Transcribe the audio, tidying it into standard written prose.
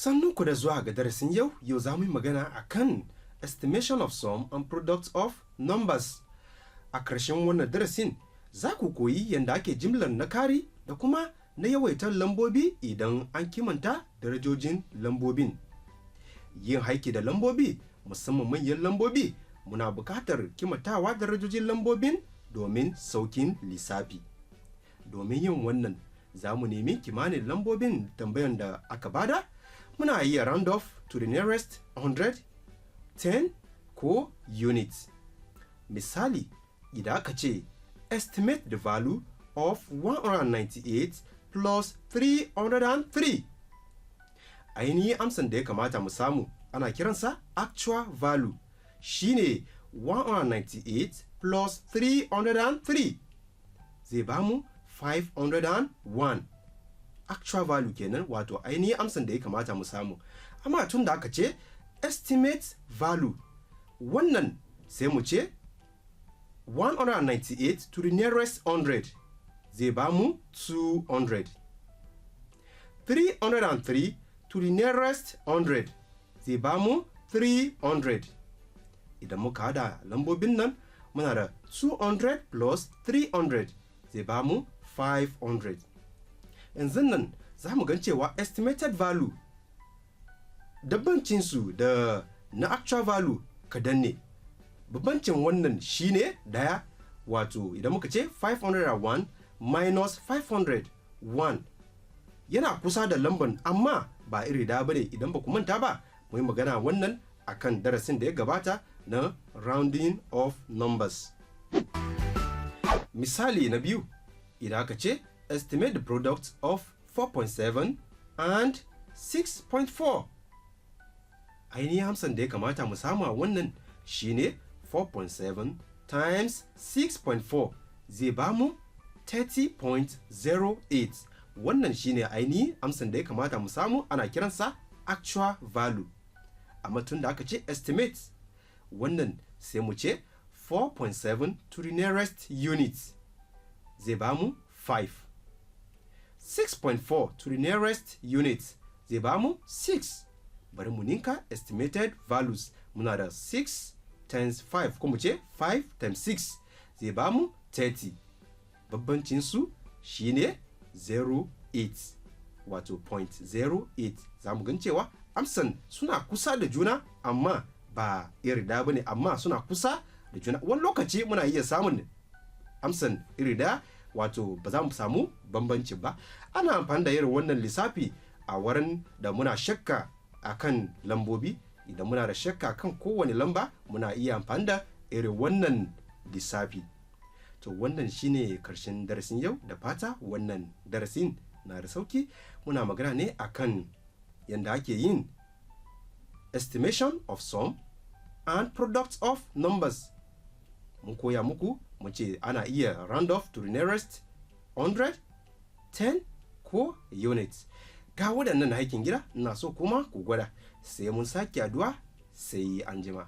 Sannunku da zuwa ga darasin yau za mu yi magana akan estimation of sum and products of numbers. A ƙarshen wannan darasin za ku koyi yadda ake jimlar na kari da kuma na yawaitar lambobi idan an kimanta darajojin lambobin. Yin aiki da lambobi, musamman manyan lambobi, muna buƙatar kimantawa darajojin lambobin domin saukin lissafi. Domin yin wannan, za mu nemi kimanin lambobin tambayan da aka bada. Muna iya round off to the nearest 100, 10 ko units. Misali, idan aka ce estimate the value of 198 plus 303. Ainihin amsan da ya kamata mu samu ana kiransa actual value, shine 198 plus 303 zai bamu 501. Actual value kenan, wato ainihin amsan da ya kamata mu samu. Amma tun da aka ce estimate value, wannan sai mu ce 198 to the nearest 100 zai bamu 200. 303 to the nearest 100 zai bamu 300. Idan muka hada lambobin nan, muna da 200 plus 300 zai bamu 500. Yanzu nan za mu gan cewa estimated value dabbancinsu da na actual value kadan ne. Babbancin wannan shine daya, wato idan muka ce 501 minus 501 yana kusa da lamban amma ba iri da bane. Idan ba ku manta ba, mu yi magana wannan akan darasin da ya gabata na rounding of numbers. Misali na biyu, idan aka ce estimate the product of 4.7 and 6.4. Ainihin amsan da ya kamata mu samu a wannan shine 4.7 times 6.4 zai bamu 30.08. Wannan shine ainihin amsan da ya kamata mu samu, ana kiransa actual value. Amma tun da aka ce estimate, wannan sai mu ce 4.7 to the nearest unit zai bamu 5. 6.4 to the nearest unit zai bamu 6. Bari mu ninka estimated values. Muna da 6 times 5, ko mu ce 5 times 6 zai bamu 30. Babbancin su shine 0.8, wato 0.08. Za mu gan cewa amsan suna kusa da juna amma ba iri da bane, amma suna kusa da juna. Wani lokaci muna iya samun amsan iri da, wato ba za mu samu bambancin ba. Ana amfani da irin wannan lissafi a wurin da muna shakka akan lambobi. Idan muna da shakka kan kowane lamba, muna iya amfani da irin wannan lissafi. To wannan shine karshen darasin yau. Da fata wannan darasin na da sauki. Muna magana ne akan yanda ake yin estimation of sum and products of numbers. Mun koya muku, mun ce ana iya round off to the nearest 100, 10 ko units. Ga waɗannan aikin gida ina so kuma ku gwada. Sai mun sake addu'a, sai anjima.